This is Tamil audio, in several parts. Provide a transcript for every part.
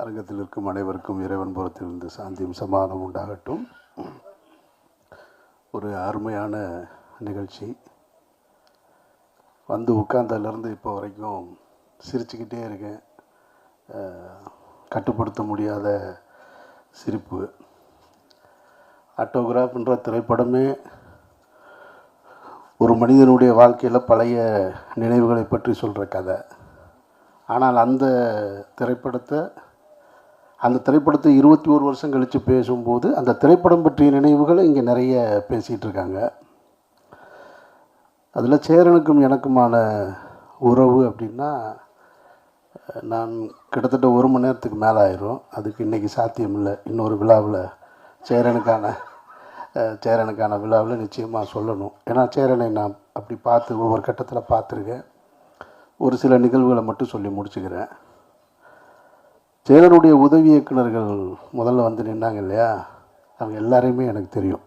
அரங்கத்தில் இருக்கும் அனைவருக்கும் இறைவன் புறத்திலிருந்து சாந்தியும் சமாதானம் உண்டாகட்டும். ஒரு அருமையான நிகழ்ச்சி. வந்து உட்கார்ந்ததுலேருந்து இப்போ வரைக்கும் சிரிச்சுக்கிட்டே இருக்கேன். கட்டுப்படுத்த முடியாத சிரிப்பு. ஆட்டோகிராஃப்ன்ற திரைப்படமே ஒரு மனிதனுடைய வாழ்க்கையில் பழைய நினைவுகளை பற்றி சொல்கிற கதை. ஆனால் அந்த திரைப்படத்தை 21 வருஷம் கழித்து பேசும்போது அந்த திரைப்படம் பற்றிய நினைவுகளை இங்கே நிறைய பேசிகிட்டு இருக்காங்க. அதில் சேரனுக்கும் எனக்குமான உறவு அப்படின்னா, நான் கிட்டத்தட்ட 1 மணி நேரத்துக்கு மேலே ஆயிரும். அதுக்கு இன்றைக்கி சாத்தியம் இல்லை. இன்னொரு விழாவில் சேரனுக்கான விழாவில் நிச்சயமாக சொல்லணும். ஏன்னா சேரனை நான் அப்படி பார்த்து ஒவ்வொரு கட்டத்தில் பார்த்துருக்கேன். ஒரு சில நிகழ்வுகளை மட்டும் சொல்லி முடிச்சுக்கிறேன். சேரனுடைய உதவி இயக்குநர்கள் முதல்ல வந்து நின்னாங்க இல்லையா, அவங்க எல்லாரையுமே எனக்கு தெரியும்.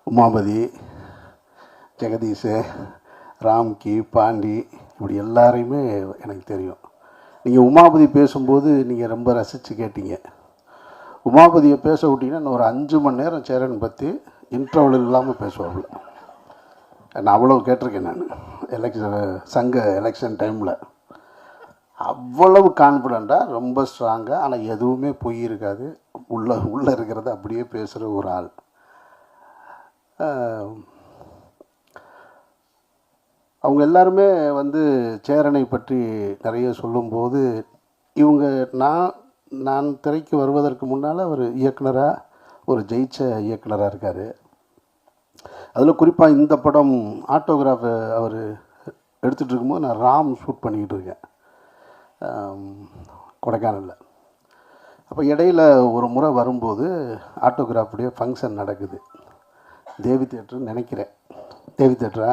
உமாபதி, ஜெகதீஷ், ராம்கி, பாண்டி, இப்படி எல்லாரையுமே எனக்கு தெரியும். நீங்கள் உமாபதி பேசும்போது நீங்கள் ரொம்ப ரசித்து கேட்டீங்க. உமாபதியை பேச விட்டிங்கன்னா இன்னும் ஒரு 5 மணி நேரம் சேரன் பற்றி இன்டர்வல் இல்லாமல் பேசுவாங்க. நான் அவ்வளோ கேட்டிருக்கேன். நான் சங்க எலெக்ஷன் டைமில் அவ்வளவு கான்ஃபிடண்ட்டாக, ரொம்ப ஸ்ட்ராங்காக, ஆனால் எதுவுமே பொய் இருக்காது. உள்ளே இருக்கிறத அப்படியே பேசுகிற ஒரு ஆள். அவங்க எல்லாருமே வந்து சேரனை பற்றி நிறைய சொல்லும்போது, இவங்க நான் திரைக்கு வருவதற்கு முன்னால் ஒரு இயக்குனராக, ஒரு ஜெயிச்ச இயக்குனராக இருக்கார். அதில் குறிப்பாக இந்த படம் ஆட்டோகிராஃப் அவர் எடுத்துகிட்டு இருக்கும்போது நான் ராம் ஷூட் பண்ணிக்கிட்டு இருக்கேன் கொடைக்கானலில். அப்போ இடையில் ஒரு முறை வரும்போது ஆட்டோகிராஃபுடைய ஃபங்க்ஷன் நடக்குது. தேவி தேட்டர்னு நினைக்கிறேன். தேவி தேட்டரா?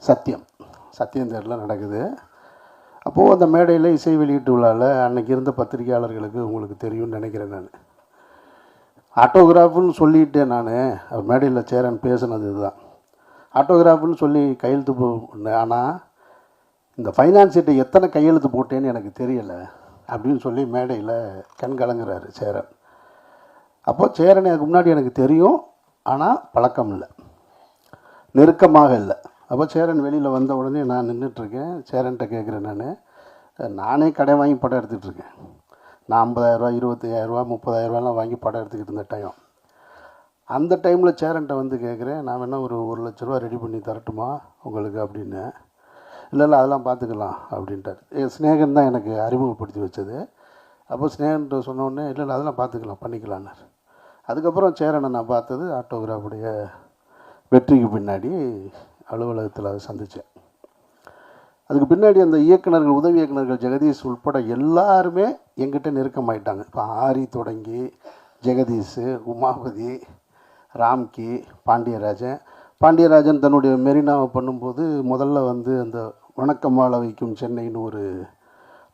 சத்தியம் தேட்டரில் நடக்குது. அப்போது அந்த மேடையில் இசை வெளியீட்டு விழாவில் அன்றைக்கி இருந்த பத்திரிகையாளர்களுக்கு உங்களுக்கு தெரியும்னு நினைக்கிறேன். நான் ஆட்டோகிராஃபுன்னு சொல்லிட்டேன். நான் மேடையில் சேரன் பேசுனது இதுதான். ஆட்டோகிராஃபுன்னு சொல்லி கையெழுத்து போனேன். ஆனால் இந்த ஃபைனான்ஸ் சீட்டை எத்தனை கையெழுத்து போட்டேன்னு எனக்கு தெரியலை அப்படின்னு சொல்லி மேடையில் கண் கலங்குறாரு சேரன். அப்போது சேரன் எனக்கு முன்னாடி எனக்கு தெரியும், ஆனால் பழக்கம் இல்லை, நெருக்கமாக இல்லை. அப்போ சேரன் வெளியில் வந்த உடனே நான் நின்றுட்டுருக்கேன். சேரன்கிட்ட கேட்குறேன், நானே கடை வாங்கி படம் எடுத்துகிட்ருக்கேன். நான் 50,000, 25,000, 30,000 வாங்கி படம் எடுத்துக்கிட்டு இருந்த டைம். அந்த டைமில் சேரன்ட்ட வந்து கேட்குறேன், நான் வேணால் ஒரு 1,00,000 ரெடி பண்ணி தரட்டுமா உங்களுக்கு அப்படின்னு. இல்லை அதெல்லாம் பார்த்துக்கலாம் அப்படின்ட்டார். ஸ்நேகன் தான் எனக்கு அறிமுகப்படுத்தி வச்சது. அப்போ ஸ்நேகன்ட்ட சொன்னோடனே இல்லை அதெல்லாம் பார்த்துக்கலாம், பண்ணிக்கலான்னார். அதுக்கப்புறம் சேரனை நான் பார்த்தது ஆட்டோகிராஃபுடைய வெற்றிக்கு பின்னாடி அலுவலகத்தில் அதை சந்தித்தேன். அதுக்கு பின்னாடி அந்த இயக்குநர்கள், உதவி இயக்குநர்கள் ஜெகதீஷ் உட்பட எல்லாருமே எங்கிட்ட நெருக்கமாயிட்டாங்க. இப்போ ஆரி தொடங்கி ஜெகதீஷ், உமாபதி, ராம்கி, பாண்டியராஜன் தன்னுடைய மெரினாவை பண்ணும்போது முதல்ல வந்து அந்த வணக்கம் வாழ வைக்கும் சென்னைன்னு ஒரு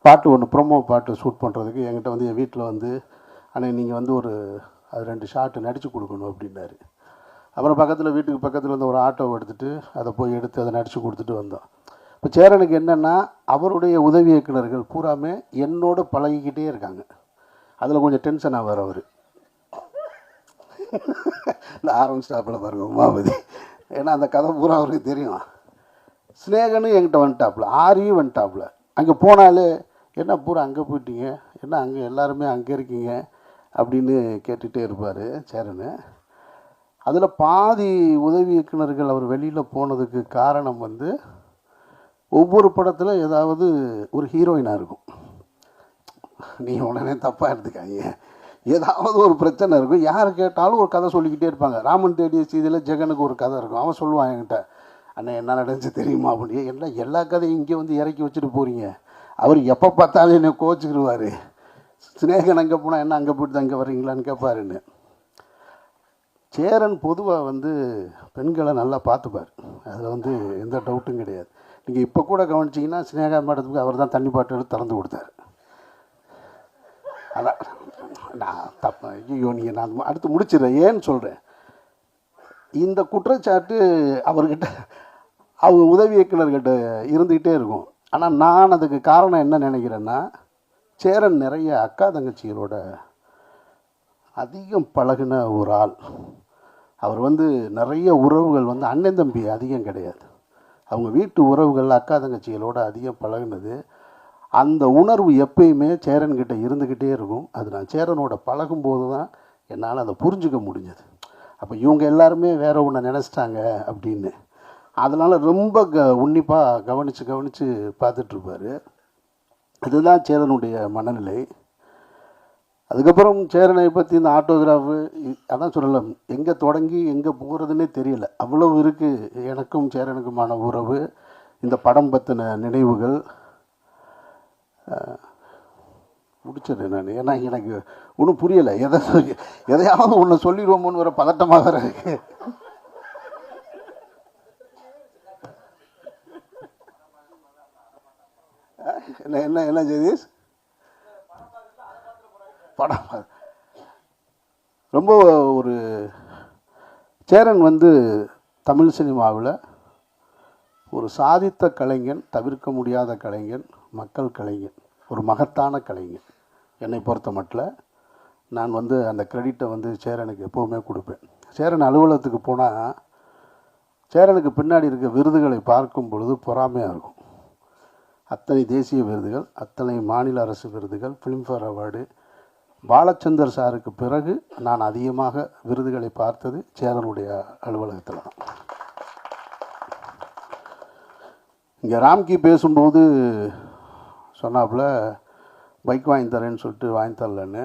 பாட்டு ஒன்று, ப்ரொமோ பாட்டு ஷூட் பண்ணுறதுக்கு என்கிட்ட வந்து என் வீட்டில் வந்து, ஆனால் நீங்கள் வந்து அது 2 ஷாட்டு நடித்து கொடுக்கணும் அப்படின்னாரு. அப்புறம் வீட்டுக்கு பக்கத்தில் வந்து ஒரு ஆட்டோவை எடுத்துகிட்டு அதை போய் எடுத்து அதை நடித்து கொடுத்துட்டு வந்தோம். இப்போ சேரனுக்கு என்னென்னா, அவருடைய உதவி இயக்குநர்கள் பூராமே என்னோடு பழகிக்கிட்டே இருக்காங்க. அதில் கொஞ்சம் டென்ஷன் ஆவார் அவர். இந்த ஆரம்ப ஸ்டாப்பில் பாருங்கள் உமாபதி, ஏன்னா அந்த கதை பூரா அவருக்கு தெரியும். ஸ்நேகனும் என்கிட்ட வந்துட்டாப்புல, ஆரியும் வந்துட்டாப்புல. அங்கே போனாலே என்ன பூரா அங்கே போயிட்டீங்க, என்ன அங்கே எல்லாருமே அங்கே இருக்கீங்க அப்படின்னு கேட்டுகிட்டே இருப்பார் சேரனு. அதில் பாதி உதவி இயக்குநர்கள் அவர் வெளியில் போனதுக்கு காரணம் வந்து, ஒவ்வொரு படத்தில் ஏதாவது ஒரு ஹீரோயினாக இருக்கும். நீங்கள் உடனே தப்பாக எடுத்துக்காங்க, ஏதாவது ஒரு பிரச்சனை இருக்கும். யார் கேட்டாலும் ஒரு கதை சொல்லிக்கிட்டே இருப்பாங்க. ராமன் தேடிய சீதையில் ஜெகனுக்கு ஒரு கதை இருக்கும். அவன் சொல்லுவான் என்கிட்ட, அண்ணன் என்ன நடந்துச்சு தெரியுமா அப்படின்னு. எல்லா கதையும் இங்கே வந்து இறக்கி வச்சுட்டு போகிறீங்க. அவர் எப்போ பார்த்தாலும் என்னை கோச்சிக்கிடுவார். ஸ்நேகன் அங்கே போனால் என்ன அங்கே போய்ட்டு தான் இங்கே வர்றீங்களான்னு கேட்பாருன்னு. சேரன் பொதுவாக வந்து பெண்களை நல்லா பார்த்துப்பார். அதில் வந்து எந்த டவுட்டும் கிடையாது. நீங்கள் இப்போ கூட கவனிச்சிங்கன்னா ஸ்நேகா மேடத்துக்கு அவர் தான் தண்ணி பாட்டு எடுத்து திறந்து கொடுத்தாரு. அதான் நான் தப்ப ஐயோ நீங்கள் நான் அடுத்து முடிச்சிடுறேன். ஏன்னு சொல்கிறேன், இந்த குற்றச்சாட்டு அவர்கிட்ட அவங்க உதவி இயக்குநர்கிட்ட இருந்துக்கிட்டே இருக்கும். ஆனால் நான் அதுக்கு காரணம் என்ன நினைக்கிறேன்னா, சேரன் நிறைய அக்கா தங்கச்சிகளோட அதிகம் பழகின ஒரு ஆள். அவர் வந்து நிறைய உறவுகள் வந்து அண்ணன் தம்பி அதிகம் கிடையாது. அவங்க வீட்டு உறவுகள் அக்கா தங்கச்சிகளோட அதிகம் பழகினது. அந்த உணர்வு எப்பயுமே சேரன்கிட்ட இருந்துக்கிட்டே இருக்கும். அது நான் சேரனோட பழகும்போது தான் என்னால் அதை புரிஞ்சுக்க முடிஞ்சது. அப்போ இவங்க எல்லாருமே வேற ஒன்று நினச்சிட்டாங்க அப்படின்னு. அதனால் ரொம்ப உன்னிப்பாக கவனித்து பார்த்துட்ருப்பார். இதுதான் சேரனுடைய மனநிலை. அதுக்கப்புறம் சேரனை பற்றி இந்த ஆட்டோகிராஃபு அதான் சொல்லலை, எங்கே தொடங்கி எங்கே போகிறதுனே தெரியல. அவ்வளவு இருக்குது எனக்கும் சேரனுக்குமான உறவு. இந்த படம் பற்றின நினைவுகள் முடிச்சிடுறேன் நான். ஏன்னா எனக்கு ஒன்றும் புரியலை. எதையாவது ஒன்று சொல்லிடுவோமோன்னு ஒரு பதட்டமாக இருக்கு. என்ன என்ன என்ன ஜெகதீஷ், படம் ரொம்ப ஒரு சேரன் வந்து தமிழ் சினிமாவில் ஒரு சாதித்த கலைஞன், தவிர்க்க முடியாத கலைஞன், மக்கள் கலைஞன், ஒரு மகத்தான கலைஞன். என்னை பொறுத்த மட்டும் நான் வந்து அந்த கிரெடிட்டை வந்து சேரனுக்கு எப்போவுமே கொடுப்பேன். சேரன் அலுவலகத்துக்கு போனால் சேரனுக்கு பின்னாடி இருக்க விருதுகளை பார்க்கும் பொழுது பொறாமையாக இருக்கும். அத்தனை தேசிய விருதுகள், அத்தனை மாநில அரசு விருதுகள், ஃபிலிம்ஃபேர் அவார்டு. பாலச்சந்தர் சாருக்கு பிறகு நான் அதிகமாக விருதுகளை பார்த்தது சேரனுடைய அலுவலகத்தில் தான். இங்கே ராம்கி பேசும்போது சொன்னாப்புல பைக் வாங்கி தரேன்னு சொல்லிட்டு வாங்கி தரலன்னு.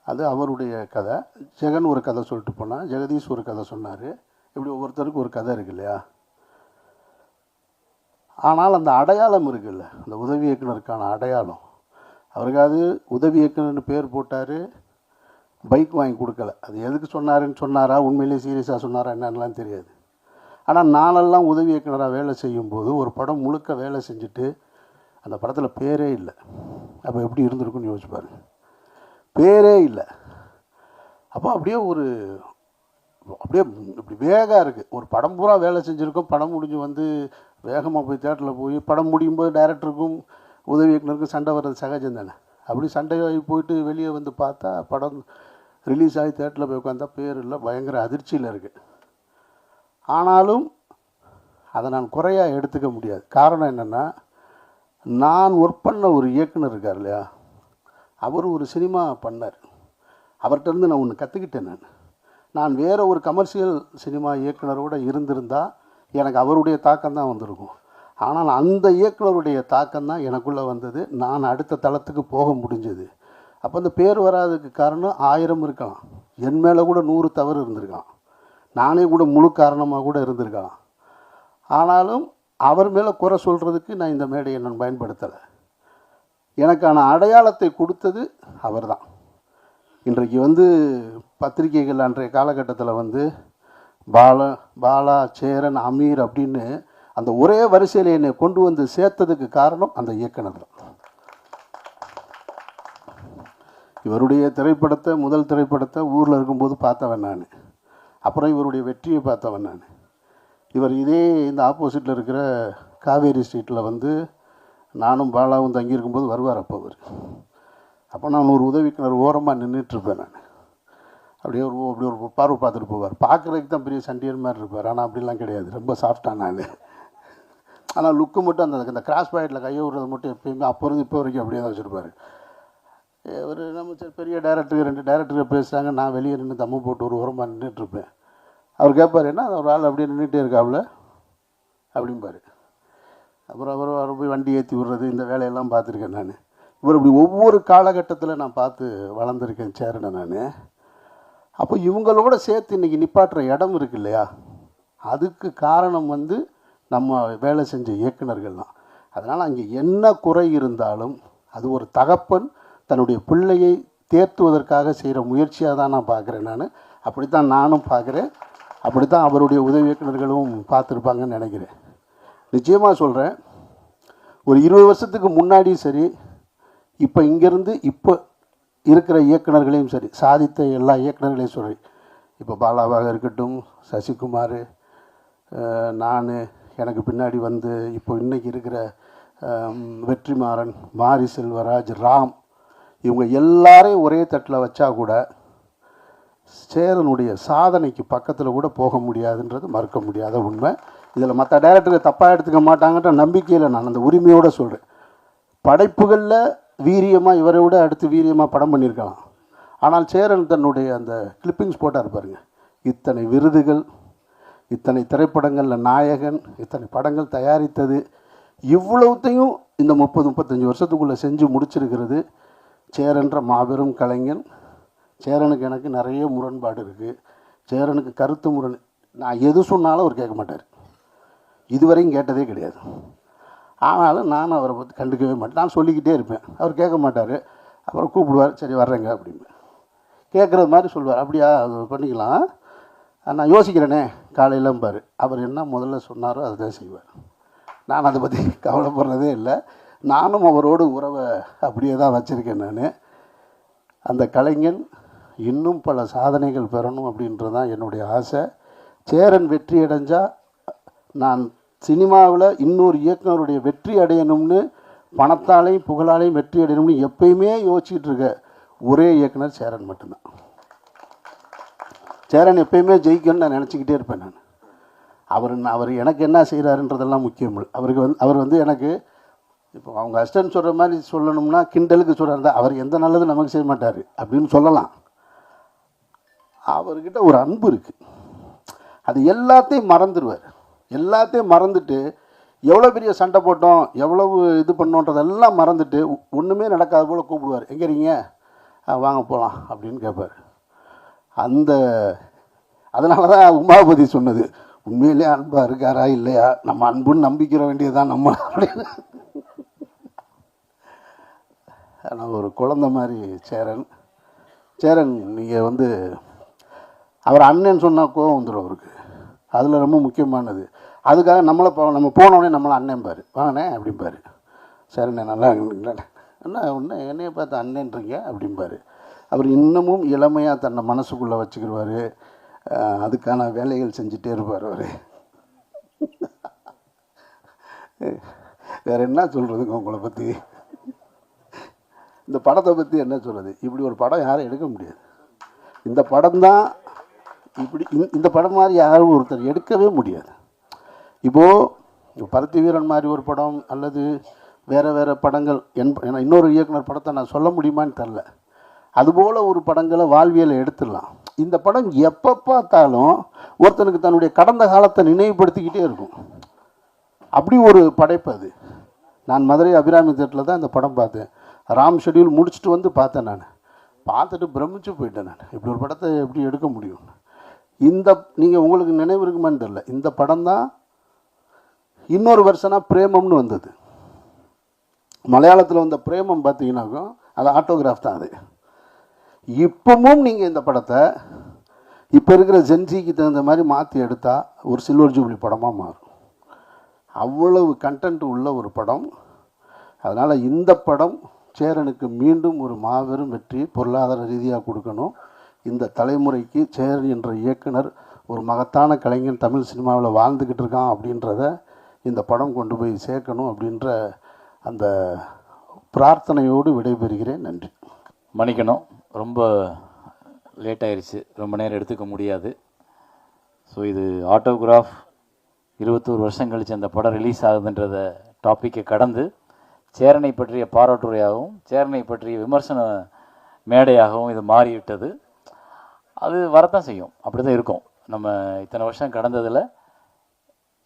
அது அவருடைய கதை. ஜெகன் ஒரு கதை சொல்லிட்டு போனால், ஜெகதீஷ் ஒரு கதை சொன்னார். இப்படி ஒவ்வொருத்தருக்கும் ஒரு கதை இருக்கு இல்லையா? ஆனால் அந்த அடையாளம் இருக்குல்ல, அந்த உதவி இயக்குனருக்கான அடையாளம். அவருக்காவது உதவி இயக்குனர்னு பேர் போட்டார், பைக் வாங்கி கொடுக்கல. அது எதுக்கு சொன்னாருன்னு சொன்னாரா, உண்மையிலேயே சீரியஸாக சொன்னாரா என்னன்னெலாம் தெரியாது. ஆனால் நானெல்லாம் உதவி இயக்குனராக வேலை செய்யும்போது ஒரு படம் முழுக்க வேலை செஞ்சுட்டு அந்த படத்தில் பேரே இல்லை. அப்போ எப்படி இருந்திருக்குன்னு யோசிச்சு பாருங்க. பேரே இல்லை. அப்போ அப்படியே இப்படி வேகம் இருக்குது. ஒரு படம் பூரா வேலை செஞ்சுருக்கோம். படம் முடிஞ்சு வந்து வேகமாக போய் தேட்டரில் போய் படம் முடியும் போது டைரக்டருக்கும் உதவி இயக்குனருக்கும் சண்டை வர்றது சகஜம் தானே. அப்படி சண்டையாகி போயிட்டு வெளியே வந்து பார்த்தா படம் ரிலீஸ் ஆகி தேட்டரில் போய் உட்காந்தா பேர் இல்லை. பயங்கர அதிர்ச்சியில் இருக்குது. ஆனாலும் அதை நான் குறையாக எடுத்துக்க முடியாது. காரணம் என்னென்னா, நான் ஒர்க் பண்ண ஒரு இயக்குனர் இருக்கார் இல்லையா, அவர் ஒரு சினிமா பண்ணார். அவர்கிட்டருந்து நான் ஒன்று கற்றுக்கிட்டேன். நான் வேறு ஒரு கமர்ஷியல் சினிமா இயக்குனரோடு இருந்திருந்தால் எனக்கு அவருடைய தாக்கம் தான் வந்திருக்கும். ஆனால் அந்த இயக்குனருடைய தாக்கம் தான் எனக்குள்ளே வந்தது. நான் அடுத்த தளத்துக்கு போக முடிஞ்சது. அப்போ அந்த பேர் வராதுக்கு காரணம் 1000 இருக்கலாம். என் மேலே கூட 100 தவறு இருந்திருக்கலாம். நானே கூட முழு காரணமாக கூட இருந்திருக்கலாம். ஆனாலும் அவர் மேலே குறை சொல்கிறதுக்கு நான் இந்த மேடையை நான் பயன்படுத்தலை. எனக்கான அடையாளத்தை கொடுத்தது அவர் தான். இன்றைக்கு வந்து பத்திரிகைகள் அன்றைய காலகட்டத்தில் வந்து பாலா, சேரன், அமீர் அப்படின்னு அந்த ஒரே வரிசையில் என்னை கொண்டு வந்து சேர்த்ததுக்கு காரணம் அந்த இயக்குனர் தான். இவருடைய திரைப்படத்தை, முதல் திரைப்படத்தை ஊரில் இருக்கும்போது பார்த்தவன் நான். அப்புறம் இவருடைய வெற்றியை பார்த்தவன் நான். இவர் இதே இந்த ஆப்போசிட்டில் இருக்கிற காவேரி ஸ்ட்ரீட்டில் வந்து நானும் பாலாவும் தங்கியிருக்கும்போது வருவார். அப்போ நான் ஒரு உதவிக்கிணறு ஓரமாக நின்றுட்டுருப்பேன். நான் அப்படியே ஒரு பார்வை பார்த்துட்டு போவார். பார்க்குறதுக்கு தான் பெரிய சண்டியர் மாதிரி இருப்பார். ஆனால் அப்படிலாம் கிடையாது. ரொம்ப சாஃப்டாக நான். ஆனால் லுக்கு மட்டும் அந்த கிராஸ் பாயிண்டில் கையை விடுறது மட்டும் எப்பயுமே அப்போ இருந்து இப்போ வரைக்கும் அப்படியே தான் வச்சுருப்பார். ஒரு நம்ம பெரிய டைரக்டர் 2 டைரக்டர் பேசுகிறாங்க, நான் வெளியே நின்று தம்மு போட்டு ஒரு ஓரமாக நின்றுட்டுருப்பேன். அவர் கேட்பார், என்ன ஒரு ஆள் அப்படியே நின்றுட்டே இருக்காப்புல அப்படிம்பார். அப்புறம் அவர் போய் வண்டி ஏற்றி விடுறது, இந்த வேலையெல்லாம் பார்த்துருக்கேன் நான். இவர் இப்படி ஒவ்வொரு காலகட்டத்தில் நான் பார்த்து வளர்ந்துருக்கேன் சேரனை நான். அப்போ இவங்களோட சேர்த்து இன்றைக்கி நிப்பாட்டுற இடம் இருக்கு இல்லையா, அதுக்கு காரணம் வந்து நம்ம வேலை செஞ்ச இயக்குனர்கள் தான். அதனால் அங்கே என்ன குறை இருந்தாலும் அது ஒரு தகப்பன் தன்னுடைய பிள்ளையை தேர்த்துவதற்காக செய்கிற முயற்சியாக தான் நான் பார்க்குறேன். நான் அப்படித்தான் நானும் பார்க்குறேன். அப்படித்தான் அவருடைய உதவி இயக்குனர்களும் பார்த்துருப்பாங்கன்னு நினைக்கிறேன். நிச்சயமாக சொல்கிறேன், ஒரு 20 வருஷத்துக்கு முன்னாடியும் சரி, இப்போ இங்கேருந்து இப்போ இருக்கிற இயக்குனர்களையும் சரி, சாதித்த எல்லா இயக்குனர்களையும் சரி, இப்போ பாலாவாக இருக்கட்டும், சசிகுமார், நான், எனக்கு பின்னாடி வந்து இப்போ இன்றைக்கி இருக்கிற வெற்றிமாறன், மாரி செல்வராஜ், ராம், இவங்க எல்லாரையும் ஒரே தட்டில் வச்சா கூட சேரனுடைய சாதனைக்கு பக்கத்தில் கூட போக முடியாதுன்றது மறுக்க முடியாத உண்மை. இதில் மற்ற டைரக்டர்கள் தப்பாக எடுத்துக்க மாட்டாங்கன்ற நம்பிக்கையில் நான் அந்த உரிமையோடு சொல்கிறேன். படைப்புகளில் வீரியமாக இவரை விட அடுத்து வீரியமாக படம் பண்ணியிருக்கலாம். ஆனால் சேரன் தன்னுடைய அந்த கிளிப்பிங்ஸ் போட்டார் பாருங்க, இத்தனை விருதுகள், இத்தனை திரைப்படங்களில் நாயகன், இத்தனை படங்கள் தயாரித்தது, இவ்வளவுத்தையும் இந்த 30-35 வருஷத்துக்குள்ளே செஞ்சு முடிச்சிருக்கிறது சேரன்ற மாபெரும் கலைஞன். சேரனுக்கு எனக்கு நிறைய முரண்பாடு இருக்குது. சேரனுக்கு கருத்து முரண், நான் எது சொன்னாலும் அவர் கேட்க மாட்டார், இதுவரையும் கேட்டதே கிடையாது. ஆனாலும் நான் அவரை பற்றி கண்டுக்கவே மாட்டேன், நான் சொல்லிக்கிட்டே இருப்பேன், அவர் கேட்க மாட்டார். அப்புறம் கூப்பிடுவார், சரி வர்றேங்க அப்படின்னு கேட்குறது மாதிரி சொல்லுவார். அப்படியா, அது பண்ணிக்கலாம், நான் யோசிக்கிறேனே காலையிலம்பார். அவர் என்ன முதல்ல சொன்னாரோ அதை தான் செய்வார். நான் அதை பற்றி கவலைப்படுறதே இல்லை. நானும் அவரோடு உறவை அப்படியே தான் வச்சுருக்கேன். நான் அந்த கலைஞன் இன்னும் பல சாதனைகள் பெறணும் அப்படின்றது தான் என்னுடைய ஆசை. சேரன் வெற்றி அடைஞ்சால் நான் சினிமாவில் இன்னொரு இயக்குனருடைய வெற்றி அடையணும்னு, பணத்தாலையும் புகழாலையும் வெற்றி அடையணும்னு எப்பயுமே யோசிச்சுட்டு இருக்க ஒரே இயக்குனர் சேரன் மட்டும்தான். சேரன் எப்பயுமே ஜெயிக்கணும்னு நான் நினச்சிக்கிட்டே இருப்பேன். நான் அவர் எனக்கு என்ன செய்கிறாருன்றதெல்லாம் முக்கியம் இல்லை. அவர் எனக்கு இப்போ அவங்க அசிஸ்டன்ட் சொல்கிற மாதிரி சொல்லணும்னா கிண்டலுக்கு சொல்கிறாரு, அவர் எந்த நல்லது நமக்கு செய்ய மாட்டார் அப்படின்னு சொல்லலாம். அவர்கிட்ட ஒரு அன்பு இருக்குது, அது எல்லாத்தையும் மறந்துடுவார். எல்லாத்தையும் மறந்துட்டு எவ்வளோ பெரிய சண்டை போட்டோம், எவ்வளவு இது பண்ணோன்றதெல்லாம் மறந்துட்டு ஒன்றுமே நடக்காத போல் கூப்பிடுவார், எங்கே இருக்கீங்க, வாங்க போகலாம் அப்படின்னு கேட்பார். அதனால தான் உமாபதி சொன்னது, உண்மையிலே அன்பாக இருக்காரா இல்லையா, நம்ம அன்புன்னு நம்பிக்கிற வேண்டியதுதான் நம்ம அப்படின்னு. ஆனால் ஒரு குழந்த மாதிரி சேரன் நீங்கள் அவர் அண்ணன் சொன்னால் கோவம் வந்துடும் அவருக்கு. அதில் ரொம்ப முக்கியமானது. அதுக்காக நம்ம போனோடனே நம்மளை அண்ணன்பார், வாங்கண்ணே அப்படிம்பார். சரிண்ணே நல்லா அண்ணா ஒன்று என்னையை பார்த்து அண்ணன்றீங்க அப்படிம்பார். அவர் இன்னமும் இளமையாக தன்னை மனசுக்குள்ளே வச்சுக்கிடுவார். அதுக்கான வேலைகள் செஞ்சுட்டே இருப்பார் அவர். வேறு என்ன சொல்கிறதுங்க உங்களை பற்றி, இந்த படத்தை பற்றி என்ன சொல்கிறது. இப்படி ஒரு படம் யாரும் எடுக்க முடியாது. இந்த படம் தான் இப்படி, இந்த படம் மாதிரி யாரும் ஒருத்தர் எடுக்கவே முடியாது. இப்போது பருத்தி வீரன் மாதிரி ஒரு படம் அல்லது வேறு படங்கள் ஏன்னா இன்னொரு இயக்குனர் படத்தை நான் சொல்ல முடியுமான்னு தெரில, அதுபோல் ஒரு படங்களை வாழ்வியலை எடுத்துடலாம். இந்த படம் எப்போ பார்த்தாலும் ஒருத்தனுக்கு தன்னுடைய கடந்த காலத்தை நினைவுபடுத்திக்கிட்டே இருக்கும். அப்படி ஒரு படைப்பு அது. நான் மதுரை அபிராமி தேட்டரில் தான் இந்த படம் பார்த்தேன். ராம் ஷெட்யூல் முடிச்சுட்டு பார்த்தேன். நான் பார்த்துட்டு பிரமிச்சு போயிட்டேன். நான் இப்படி ஒரு படத்தை எப்படி எடுக்க முடியும். நீங்கள் உங்களுக்கு நினைவு இருக்குமான்னு தெரில, இந்த படம் தான் இன்னொரு வருஷனாக பிரேமம்னு வந்தது. மலையாளத்தில் வந்த பிரேமம் பார்த்தீங்கன்னாக்கும் அது ஆட்டோகிராஃப் தான். அது இப்பவும் நீங்கள் இந்த படத்தை இப்போ இருக்கிற ஜென்சிக்கு தகுந்த மாதிரி மாற்றி எடுத்தால் ஒரு சில்வர் ஜூப்ளி படமாக மாறும். அவ்வளவு கண்டென்ட் உள்ள ஒரு படம். அதனால் இந்த படம் சேரனுக்கு மீண்டும் ஒரு மாபெரும் வெற்றி பொருளாதார ரீதியாக கொடுக்கணும். இந்த தலைமுறைக்கு சேரன் என்ற இயக்குனர் ஒரு மகத்தான கலைஞன் தமிழ் சினிமாவில் வாழ்ந்துக்கிட்டு இருக்கான் அப்படின்றத இந்த படம் கொண்டு போய் சேர்க்கணும் அப்படின்ற அந்த பிரார்த்தனையோடு விடைபெறுகிறேன். நன்றி. மன்னிக்கணும், ரொம்ப லேட் ஆயிடுச்சு, ரொம்ப நேரம் எடுத்துக்க முடியாது. ஸோ இது ஆட்டோகிராஃப் 21 வருஷம் கழித்து அந்த படம் ரிலீஸ் ஆகுதுன்றத டாப்பிக்கை கடந்து சேரனை பற்றிய பாராட்டுரையாகவும் சேரனை பற்றிய விமர்சன மேடையாகவும் இது மாறிவிட்டது. அது வரத்தான் செய்யும், அப்படி தான் இருக்கும். நம்ம இத்தனை வருஷம் கடந்ததில்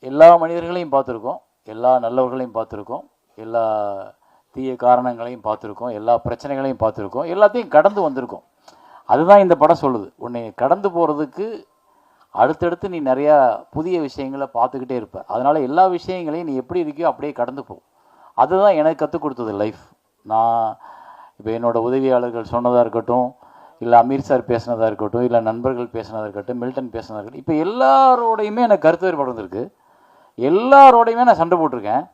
எல்லா மனிதர்களையும் பார்த்துருக்கோம், எல்லா நல்லவர்களையும் பார்த்துருக்கோம், எல்லா தீய காரணங்களையும் பார்த்துருக்கோம், எல்லா பிரச்சனைகளையும் பார்த்துருக்கோம், எல்லாத்தையும் கடந்து வந்திருக்கோம். அதுதான் இந்த படம் சொல்லுது. உன்னை கடந்து போகிறதுக்கு அடுத்தடுத்து நீ நிறையா புதிய விஷயங்களை பார்த்துக்கிட்டே இருப்ப. அதனால் எல்லா விஷயங்களையும் நீ எப்படி இருக்கியோ அப்படியே கடந்து போ. அதுதான் எனக்கு கற்றுக் கொடுத்தது லைஃப். நான் இப்போ என்னோடய உதவியாளர்கள் சொன்னதாக இருக்கட்டும், இல்லை அமீர் சார் பேசினதாக இருக்கட்டும், இல்லை நண்பர்கள் பேசினதாக இருக்கட்டும், மில்டன் பேசினதாக இருக்கட்டும், இப்போ எல்லாரோடையுமே எனக்கு கருத்து வேறுபாடு வந்திருக்கு, எல்லாரோடையுமே நான் சண்டை போட்டிருக்கேன்,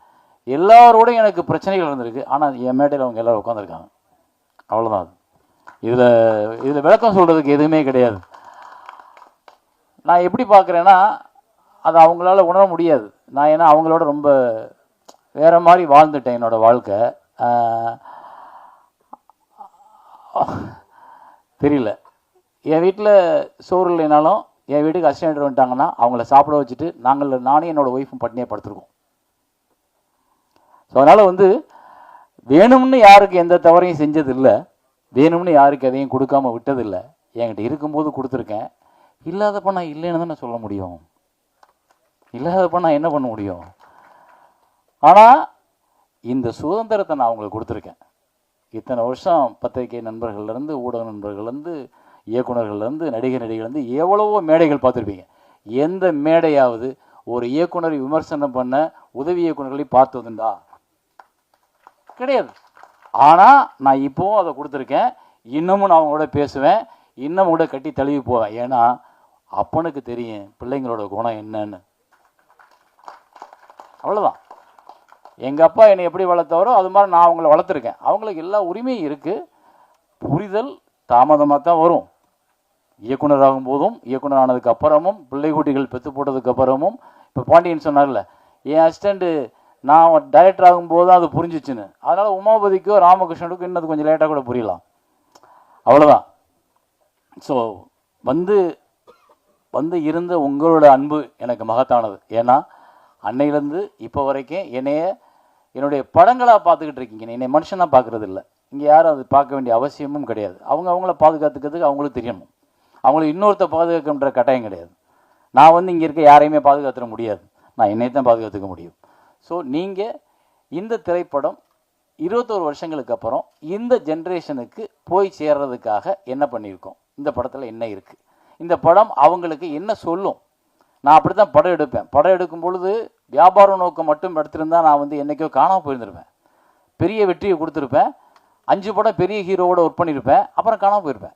எல்லாரோடையும் எனக்கு பிரச்சனைகள் இருந்திருக்கு. ஆனால் என் மேடையில் அவங்க எல்லோரும் உட்காந்துருக்காங்க. அவ்வளோதான். அது இதில் விளக்கம் சொல்கிறதுக்கு எதுவுமே கிடையாது. நான் எப்படி பார்க்குறேன்னா அதை அவங்களால உணர முடியாது. நான் ஏன்னா அவங்களோட ரொம்ப வேறு மாதிரி வாழ்ந்துட்டேன் என்னோடய வாழ்க்கை. தெரியல, என் வீட்டில் சோறு இல்லைனாலும் என் வீட்டுக்கு அசிஸ்டன்ட் வந்துட்டாங்கன்னா அவங்கள சாப்பிட வச்சுட்டு நானும் என்னோடய ஒய்ஃபும் பட்டினியாக படுத்துருக்கோம். ஸோ அதனால் வந்து வேணும்னு யாருக்கு எந்த தவறையும் செஞ்சதில்லை, வேணும்னு யாருக்கு எதையும் கொடுக்காம விட்டதில்லை. என்கிட்ட இருக்கும்போது கொடுத்துருக்கேன். இல்லாதப்ப நான் இல்லைன்னு தான் நான் சொல்ல முடியும். இல்லாதப்ப நான் என்ன பண்ண முடியும்? ஆனால் இந்த சுதந்திரத்தை நான் அவங்களுக்கு கொடுத்துருக்கேன். இத்தனை வருஷம் பத்திரிகை நண்பர்கள்லேருந்து, ஊடக நண்பர்கள்லேருந்து, இயக்குநர்கள்லேருந்து, நடிகர்கள்லேருந்து எவ்வளவோ மேடைகள் பார்த்துருப்பீங்க. எந்த மேடையாவது ஒரு இயக்குனரை விமர்சனம் பண்ண உதவி இயக்குநர்களை பார்த்ததுண்டா? கிடையாது. ஆனால் நான் இப்போவும் அதை கொடுத்துருக்கேன். இன்னமும் நான் அவங்களோட பேசுவேன், இன்னமும் கூட கட்டி தழுவி போவேன். ஏன்னா அப்பனுக்கு தெரியும் பிள்ளைங்களோட குணம் என்னன்னு. அவ்வளோதான். எங்கள் அப்பா என்னை எப்படி வளர்த்தவரோ அது மாதிரி நான் அவங்கள வளர்த்துருக்கேன். அவங்களுக்கு எல்லா உரிமையும் இருக்குது. புரிதல் தாமதமாக தான் வரும். இயக்குனர் ஆகும்போதும், இயக்குனர் ஆனதுக்கு அப்புறமும், பிள்ளை குட்டிகள் பெற்று போட்டதுக்கு அப்புறமும். இப்போ பாண்டியன் சொன்னார்ல, என் அசிஸ்டண்ட்டு நான் டைரக்டர் ஆகும்போது தான் அது புரிஞ்சிச்சுன்னு. அதனால் உமாபதிக்கோ ராமகிருஷ்ணனுக்கும் இன்னது கொஞ்சம் லேட்டாக கூட புரியலாம். அவ்வளோதான். ஸோ வந்து இருந்த உங்களோட அன்பு எனக்கு மகத்தானது. ஏன்னா அன்னையிலேருந்து இப்போ வரைக்கும் என்னுடைய படங்களாக பார்த்துக்கிட்டு இருக்கீங்க. என்னை மனுஷனாக பார்க்குறது இல்லை. இங்கே யாரும் அது பார்க்க வேண்டிய அவசியமும் கிடையாது. அவங்கள பாதுகாத்துக்கிறதுக்கு அவங்களுக்கு தெரியணும். அவங்கள இன்னொருத்த பாதுகாக்கின்ற கட்டாயம் கிடையாது. நான் வந்து இங்கே இருக்க யாரையுமே பாதுகாத்துட முடியாது. நான் என்னை தான் பாதுகாத்துக்க முடியும். ஸோ நீங்கள் இந்த திரைப்படம் 21 வருஷங்களுக்கு அப்புறம் இந்த ஜென்ரேஷனுக்கு போய் சேர்றதுக்காக என்ன பண்ணியிருக்கோம், இந்த படத்தில் என்ன இருக்குது, இந்த படம் அவங்களுக்கு என்ன சொல்லும். நான் அப்படி தான் படம் எடுப்பேன். படம் எடுக்கும் பொழுது வியாபார நோக்கம் மட்டும் எடுத்திருந்தால் நான் வந்து என்றைக்கோ காணாமல் போயிருந்திருப்பேன். பெரிய வெற்றியை கொடுத்துருப்பேன். 5 படம் பெரிய ஹீரோவோட ஒர்க் பண்ணியிருப்பேன். அப்புறம் காணாமல் போயிருப்பேன்.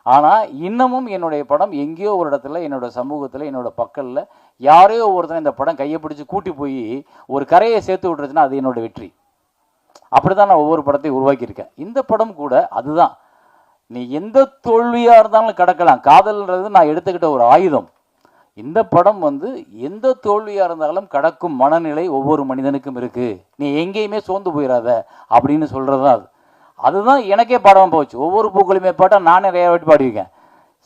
ஆனால் இன்னமும் என்னுடைய படம் எங்கேயோ ஒரு இடத்துல, என்னோடய சமூகத்தில், என்னோடய பக்கத்தில் யாரையோ ஒருத்தனை இந்த படம் கையை பிடிச்சி கூட்டி போய் ஒரு கரையை சேர்த்து விட்டுருச்சுன்னா அது என்னோடய வெற்றி. அப்படி தான் நான் ஒவ்வொரு படத்தையும் உருவாக்கியிருக்கேன். இந்த படம் கூட அதுதான். நீ எந்த தோல்வியாக இருந்தாலும் கடக்கலாம். காதல்ன்றது நான் எடுத்துக்கிட்ட ஒரு ஆயுதம். இந்த படம் வந்து எந்த தோல்வியாக இருந்தாலும் கடக்கும் மனநிலை ஒவ்வொரு மனிதனுக்கும் இருக்குது. நீ எங்கேயுமே சோர்ந்து போயிடாத அப்படின்னு சொல்கிறது தான் அது. அதுதான் எனக்கே பாடமாக போச்சு. ஒவ்வொரு பூக்களுமே பாட்டால் நான் நிறைய வாட்டி பாடியிருக்கேன்.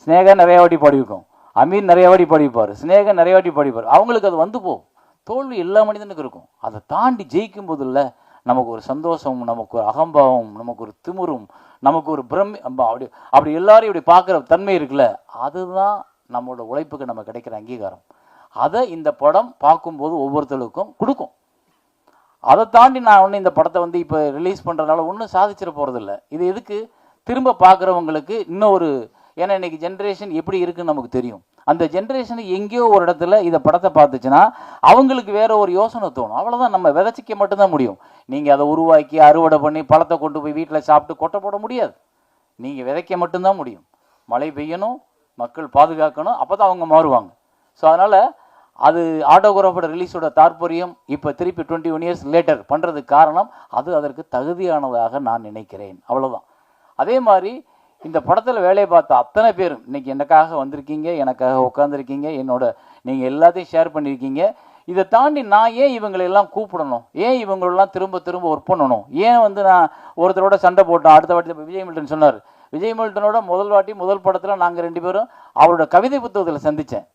ஸ்னேகா நிறைய வாட்டி பாடியிருக்கோம். அமீர் நிறைய வாட்டி பாடிப்பார். ஸ்னேகா நிறைய வாட்டி பாடிப்பார். அவங்களுக்கு அது வந்து போகும். தோல்வி எல்லா மனிதனுக்கும் இருக்கும். அதை தாண்டி ஜெயிக்கும் போதில்ல நமக்கு ஒரு சந்தோஷம், நமக்கு ஒரு அகம்பாவம், நமக்கு ஒரு திமிரும், நமக்கு ஒரு அப்படி எல்லாரும் இப்படி பார்க்குற தன்மை இருக்குல்ல, அதுதான் நம்மளோட உழைப்புக்கு நம்ம கிடைக்கிற அங்கீகாரம். அதை இந்த படம் பார்க்கும்போது ஒவ்வொருத்தருக்கும் கொடுக்கும். அதை தாண்டி நான் ஒன்று இந்த படத்தை வந்து இப்போ ரிலீஸ் பண்ணுறதுனால ஒன்றும் சாதிச்சிட போகிறதில்ல. இது எதுக்கு திரும்ப பார்க்குறவங்களுக்கு இன்னும் ஒரு, ஏன்னா இன்றைக்கி ஜென்ரேஷன் எப்படி இருக்குன்னு நமக்கு தெரியும். அந்த ஜென்ரேஷன் எங்கேயோ ஒரு இடத்துல இதை படத்தை பார்த்துச்சுன்னா அவங்களுக்கு வேற ஒரு யோசனை தோணும். அவ்வளோதான். நம்ம விதைச்சிக்க மட்டும்தான் முடியும். நீங்கள் அதை உருவாக்கி அறுவடை பண்ணி பழத்தை கொண்டு போய் வீட்டில் சாப்பிட்டு கொட்டை போட முடியாது. நீங்கள் விதைக்க மட்டும்தான் முடியும். மழை பெய்யணும், மக்கள் பாதுகாக்கணும், அப்போ தான் அவங்க மாறுவாங்க. ஸோ அதனால் அது ஆட்டோகிராஃபோட ரிலீஸோட தாற்பயம் இப்போ திருப்பி 21 இயர்ஸ் லேட்டர் பண்ணுறதுக்கு காரணம் அது அதற்கு தகுதியானதாக நான் நினைக்கிறேன். அவ்வளோதான். அதே மாதிரி இந்த படத்தில் வேலையை பார்த்த அத்தனை பேரும் இன்றைக்கி எனக்காக வந்திருக்கீங்க, எனக்காக உட்காந்துருக்கீங்க, நீங்கள் எல்லாத்தையும் ஷேர் பண்ணியிருக்கீங்க. இதை தாண்டி நான் ஏன் இவங்களெல்லாம் கூப்பிடணும், ஏன் இவங்களெல்லாம் திரும்ப திரும்ப ஒர்க் பண்ணணும், ஏன் வந்து நான் ஒருத்தரோட சண்டை போட்டோம். அடுத்த வாட்டி விஜய் மில்டன் சொன்னார். விஜய் மில்டனோட முதல் படத்தில் நாங்கள் 2 பேரும் அவரோட கவிதை புத்தகத்தில் சந்தித்தேன்.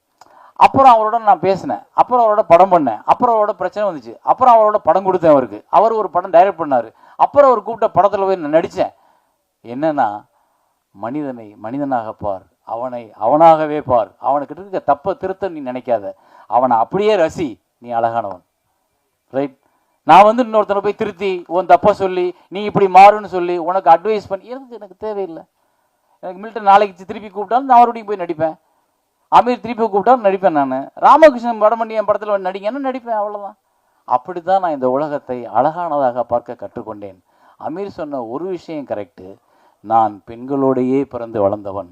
அப்புறம் அவரோட நான் பேசினேன். அப்புறம் அவரோட படம் பண்ணேன். அப்புறம் அவரோட பிரச்சனை வந்துச்சு. அப்புறம் அவரோட படம் கொடுத்தேன் அவருக்கு. அவர் ஒரு படம் டைரக்ட் பண்ணார். அப்புறம் அவர் கூப்பிட்ட படத்தில் போய் நான் நடித்தேன். என்னன்னா, மனிதனை மனிதனாக பார், அவனை அவனாகவே பார், அவனுக்கிட்ட இருக்க தப்பை திருத்த நீ நினைக்காத, அவனை அப்படியே ரசி, நீ அழகானவன். ரைட். நான் வந்து இன்னொருத்தனை போய் திருத்தி உன் தப்பை சொல்லி நீ இப்படி மாறுன்னு சொல்லி உனக்கு அட்வைஸ் பண்ணி எனக்கு தேவையில்லை. எனக்கு மில்டன் நாளைக்கு திருப்பி கூப்பிட்டாலும் நான் மறுபடியும் போய் நடிப்பேன். அமீர் திருப்பி கூப்பிட்டாலும் நடிப்பேன். நான் ராமகிருஷ்ணன் படம் பண்ணி என் படத்தில் நடிங்கன்னா நடிப்பேன். அவ்வளோதான். அப்படி தான் நான் இந்த உலகத்தை அழகானதாக பார்க்க கற்றுக்கொண்டேன். அமீர் சொன்ன ஒரு விஷயம் கரெக்டு. நான் பெண்களோடையே பிறந்து வளர்ந்தவன்.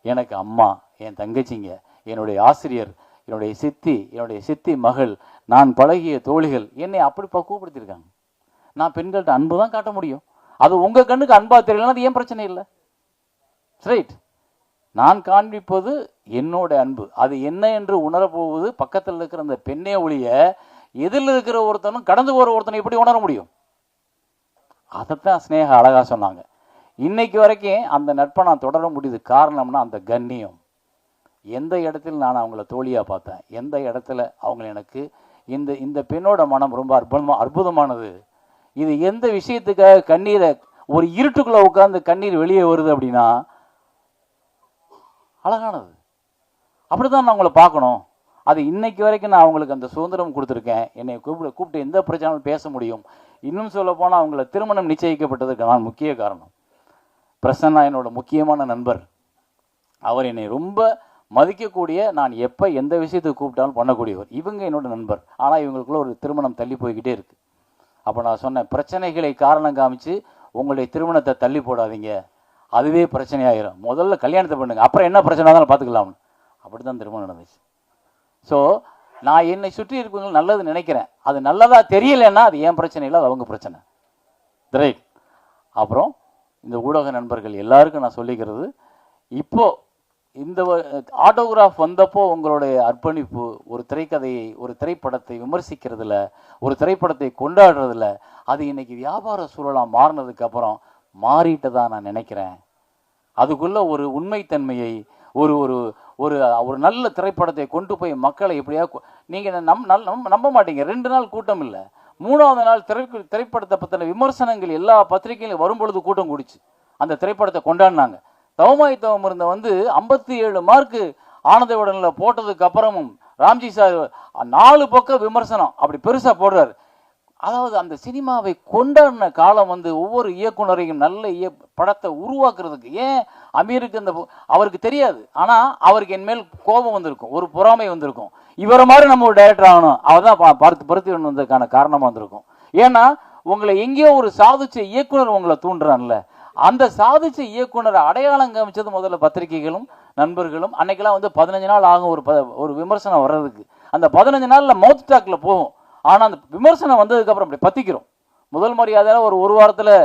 எனக்கு அம்மா, என் தங்கச்சிங்க, என்னுடைய ஆசிரியர், என்னுடைய சித்தி மகள், நான் பழகிய தோழிகள் என்னை அப்படி பக்குவப்படுத்தியிருக்காங்க. நான் பெண்கள்கிட்ட அன்பு தான் காட்ட முடியும். அது உங்கள் கண்ணுக்கு அன்பா தெரியலன்னா அது ஏன் பிரச்சனை இல்லை. ரைட். நான் காண்பிப்பது என்னோட அன்பு. அது என்ன என்று உணரப்போவது பக்கத்தில் இருக்கிற அந்த பெண்ணே ஒழிய எதிரில் இருக்கிற ஒருத்தனும் கடந்து போகிற ஒருத்தனை எப்படி உணர முடியும்? அதைத்தான் ஸ்னேகா அழகாக சொன்னாங்க. இன்னைக்கு வரைக்கும் அந்த நட்பை நான் தொடர முடியுது. காரணம்னா அந்த கண்ணியம். எந்த இடத்துல நான் அவங்கள தோழியாக பார்த்தேன், எந்த இடத்துல அவங்க எனக்கு இந்த இந்த பெண்ணோட மனம் ரொம்ப அற்புதமானது. இது எந்த விஷயத்துக்காக கண்ணீரை ஒரு இருட்டுக்குள்ளே உட்காந்து கண்ணீர் வெளியே வருது அப்படின்னா அழகானது. அப்படி தான் நான் அவங்கள பார்க்கணும். அது இன்னைக்கு வரைக்கும் நான் அவங்களுக்கு அந்த சுதந்திரம் கொடுத்துருக்கேன். என்னை கூப்பிட்டு எந்த பிரச்சனையும் பேச முடியும். இன்னும் சொல்ல போனால் அவங்கள திருமணம் நிச்சயிக்கப்பட்டதுக்கு நான் முக்கிய காரணம். பிரசன்னா என்னோட முக்கியமான நண்பர். அவர் என்னை ரொம்ப மதிக்கக்கூடிய, நான் எப்போ எந்த விஷயத்துக்கு கூப்பிட்டாலும் பண்ணக்கூடியவர். இவங்க என்னோட நண்பர். ஆனால் இவங்களுக்குள்ள ஒரு திருமணம் தள்ளி போய்கிட்டே இருக்கு. அப்போ நான் சொன்னேன், பிரச்சனைகளை காரணம் காமிச்சு உங்களுடைய திருமணத்தை தள்ளி போடாதீங்க, அதுவே பிரச்சனையாயிரும். முதல்ல கல்யாணத்தை பண்ணுங்க, அப்புறம் என்ன பிரச்சனை இருந்தாலும் பார்த்துக்கலாம்னு. அப்படி தான் திருமணம் நடந்துச்சு. ஸோ நான் என்னை சுற்றி இருக்கவங்க நல்லது நினைக்கிறேன். அது நல்லதா தெரியலைன்னா அது ஏன் பிரச்சனை இல்லை, அது அவங்க பிரச்சனை. ரைட். அப்புறம் இந்த ஊடக நண்பர்கள் எல்லாருக்கும் நான் சொல்லிக்கிறது, இப்போ இந்த ஆட்டோகிராஃப் வந்தப்போ உங்களுடைய அர்ப்பணிப்பு ஒரு திரைக்கதையை, ஒரு திரைப்படத்தை விமர்சிக்கிறதுல, ஒரு திரைப்படத்தை கொண்டாடுறதுல, அது இன்னைக்கு வியாபார சூழலாக மாறினதுக்கு அப்புறம் மாறிட்டதா நான் நினைக்கிறேன். அதுக்குள்ள ஒரு உண்மைத்தன்மையை, ஒரு ஒரு ஒரு ஒரு நல்ல திரைப்படத்தை கொண்டு போய் மக்களை எப்படியா, நீங்கள் நம்ப மாட்டீங்க, 2 நாள் கூட்டம் இல்லை, 3ஆவது நாள் திரைப்படத்தை பற்றின விமர்சனங்கள் எல்லா பத்திரிகையிலும் வரும்பொழுது கூட்டம் கூடிச்சு. அந்த திரைப்படத்தை கொண்டாடினாங்க. தவமாய் தவம் இருந்த 57 மார்க்கு ஆனந்த விடனில் போட்டதுக்கு அப்புறமும் ராம்ஜி சார் 4 பக்கம் விமர்சனம் அப்படி பெருசாக போடுறாரு. அதாவது அந்த சினிமாவை கொண்டாடின காலம் ஒவ்வொரு இயக்குனரையும் நல்ல படத்தை உருவாக்குறதுக்கு. ஏன் அமீருக்கு அவருக்கு தெரியாது, ஆனால் அவருக்கு என் மேல் கோபம் வந்திருக்கும், ஒரு பொறாமை வந்திருக்கும். இவரை மாதிரி நம்ம ஒரு டைரக்டர் ஆகணும், அவர் தான் பருத்தி வந்ததுக்கான காரணமாக வந்திருக்கும். ஏன்னா உங்களை எங்கேயோ ஒரு சாதிச்ச இயக்குனர் உங்களை தூண்டுறான்ல, அந்த சாதிச்ச இயக்குனரை அடையாளம் காமிச்சது முதல்ல பத்திரிகைகளும் நண்பர்களும். அன்னைக்கெல்லாம் 15 நாள் ஆகும் ஒரு விமர்சனம் வர்றதுக்கு. அந்த 15 நாளில் மவுத் டாக்கில் போகும். ஆனால் அந்த விமர்சனம் வந்ததுக்கப்புறம் அப்படி பற்றிக்கிறோம். முதல் மரியாதையில் ஒரு வாரத்தில்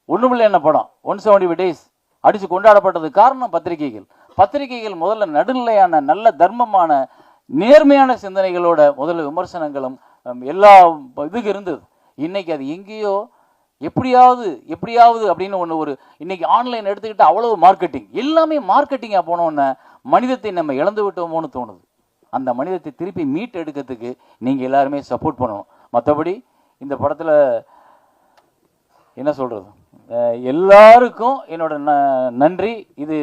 ஒன்றுமில்லை என்ன படம் 170 days அடித்து கொண்டாடப்பட்டதுக்கு காரணம் பத்திரிகைகள். பத்திரிகைகள் முதல்ல நடுநிலையான, நல்ல தர்மமான, நேர்மையான சிந்தனைகளோட முதல்ல விமர்சனங்களும் எல்லா இதுக்கு இருந்தது. இன்னைக்கு அது எங்கேயோ எப்படியாவது அப்படின்னு ஒரு இன்னைக்கு ஆன்லைன் எடுத்துக்கிட்டு அவ்வளவு மார்க்கெட்டிங், எல்லாமே மார்க்கெட்டிங்காக போனோன்னு மனிதத்தை நம்ம இழந்து விட்டோமோன்னு தோணுது. அந்த மனிதத்தை திருப்பி மீட் எடுக்கிறதுக்கு நீங்கள் எல்லாருமே சப்போர்ட் பண்ணணும். மற்றபடி இந்த படத்தில் என்ன சொல்கிறது, எல்லாருக்கும் என்னோட நன்றி. இது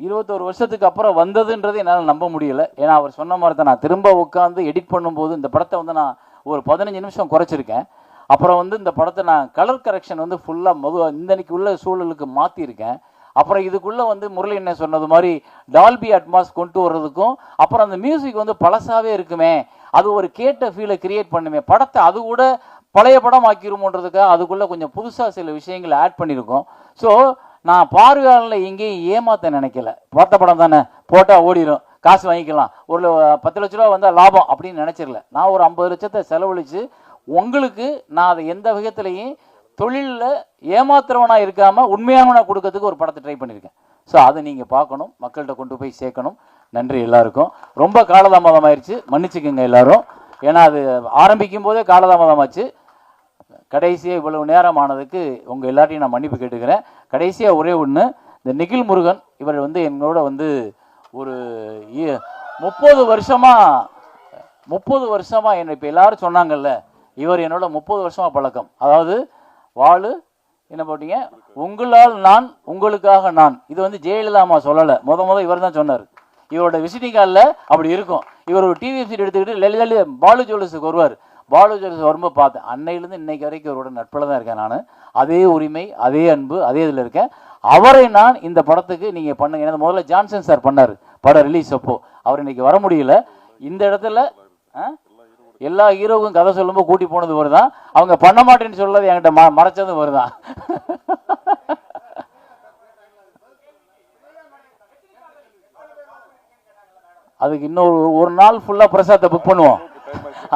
21 வருஷத்துக்கு அப்புறம் வந்ததுன்றது என்னால் நம்ப முடியலை. ஏன்னா அவர் சொன்ன மாதிரி தான், நான் திரும்ப உட்காந்து எடிட் பண்ணும்போது இந்த படத்தை நான் ஒரு 15 நிமிஷம் குறைச்சிருக்கேன். அப்புறம் இந்த படத்தை நான் கலர் கரெக்ஷன் ஃபுல்லாக இன்றைக்கு உள்ள சூழலுக்கு மாற்றிருக்கேன். அப்புறம் இதுக்குள்ளே முரளி என்ன சொன்னது மாதிரி டால்பி அட்மாஸ் கொண்டு வர்றதுக்கும், அப்புறம் அந்த மியூசிக் பழசாவே இருக்குமே, அது ஒரு கேட்ட ஃபீலை கிரியேட் பண்ணுமே, படத்தை அது கூட பழைய படம் ஆக்கிருமோன்றதுக்காக அதுக்குள்ளே கொஞ்சம் புதுசாக சில விஷயங்களை ஆட் பண்ணியிருக்கோம். ஸோ நான் பார்வையாளர்களை எங்கேயும் ஏமாற்ற நினைக்கல. பார்த்த படம் தானே, போட்டால் ஓடிடும், காசு வாங்கிக்கலாம், ஒரு 10 லட்ச ரூபா வந்தால் லாபம் அப்படின்னு நினச்சிடல. நான் ஒரு 50 லட்சத்தை செலவழித்து உங்களுக்கு நான் அதை எந்த விதத்துலையும் தொழிலில் ஏமாத்துறவனாக இருக்காமல் உண்மையானவனாக கொடுக்கறதுக்கு ஒரு படத்தை ட்ரை பண்ணியிருக்கேன். ஸோ அதை நீங்கள் பார்க்கணும், மக்கள்கிட்ட கொண்டு போய் சேர்க்கணும். நன்றி எல்லாருக்கும். ரொம்ப காலதாமதம் ஆயிடுச்சு, மன்னிச்சுக்கோங்க எல்லாரும். ஏன்னா அது ஆரம்பிக்கும் போதே காலதாமதமாச்சு. கடைசியாக இவ்வளவு நேரம் ஆனதுக்கு உங்கள் எல்லாத்தையும் நான் மன்னிப்பு கேட்டுக்கிறேன். கடைசியாக ஒரே ஒன்று, இந்த நிகில் முருகன் இவர் என்னோட ஒரு 30 வருஷமாக என்னை இப்போ எல்லாரும் சொன்னாங்கல்ல, இவர் என்னோட 30 வருஷமாக பழக்கம். அதாவது வாழு என்ன போட்டீங்க, உங்களால் நான் உங்களுக்காக நான், இது ஜெயலலிதா அம்மா சொல்லலை, இவர் தான் சொன்னார். இவரோட விசிட்டிங் கார்டில் அப்படி இருக்கும். இவர் ஒரு டிவி சீட் எடுத்துக்கிட்டு பாலு ஜுவல்லர்ஸுக்கு வருவார். பாலு ஜுவல்லர்ஸ் வரும்போது பார்த்தேன், அன்னையிலேருந்து இன்னைக்கு வரைக்கும் இவரோட நட்பில் தான் இருக்கேன் நான். அதே உரிமை, அதே அன்பு, அதே இதில் இருக்கேன். அவரை நான் இந்த படத்துக்கு நீங்கள் பண்ணுங்க. ஏன்னா முதல்ல ஜான்சன் சார் பண்ணார் படம் ரிலீஸ் அப்போ, அவர் இன்னைக்கு வர முடியல. இந்த இடத்துல எல்லா ஹீரோவுக்கும் கதை சொல்லும்போது கூட்டி போனது வருதான், அவங்க பண்ண மாட்டேன்னு சொல்லது என்கிட்ட மறைச்சதும் வருதான். அதுக்கு ஒரு நாள் ஃபுல்லாக பிரசாத்தை புக் பண்ணுவோம்,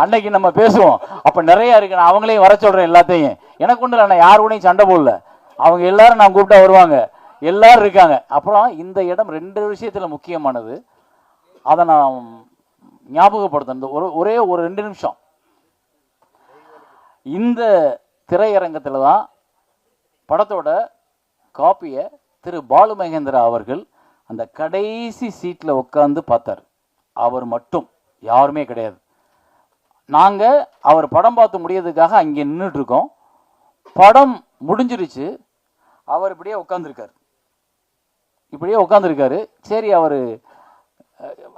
அன்னைக்கு நம்ம பேசுவோம். அப்போ நிறைய இருக்கு, நான் அவங்களையும் வர சொல்கிறேன் எல்லாத்தையும். எனக்கு ஒன்றும் இல்லை, நான் யார் கூடயும் சண்டை போடல, அவங்க எல்லாரும் நான் கூப்பிட்டா வருவாங்க, எல்லாரும் இருக்காங்க. அப்புறம் இந்த இடம் 2 விஷயத்தில் முக்கியமானது, அதை நான் ஞாபகப்படுத்த இந்த ஒரே ஒரு 2 நிமிஷம். இந்த திரையரங்கத்தில் தான் படத்தோட காப்பியை திரு பாலு மகேந்திரா அவர்கள் அந்த கடைசி சீட்டில் உட்காந்து பார்த்தார். அவர் மட்டும், யாருமே கிடையாது. நாங்கள் அவர் படம் பார்த்து முடியறதுக்காக அங்கே நின்றுட்டு இருக்கோம். படம் முடிஞ்சிருச்சு, அவர் இப்படியே உட்காந்துருக்காரு. சரி, அவர்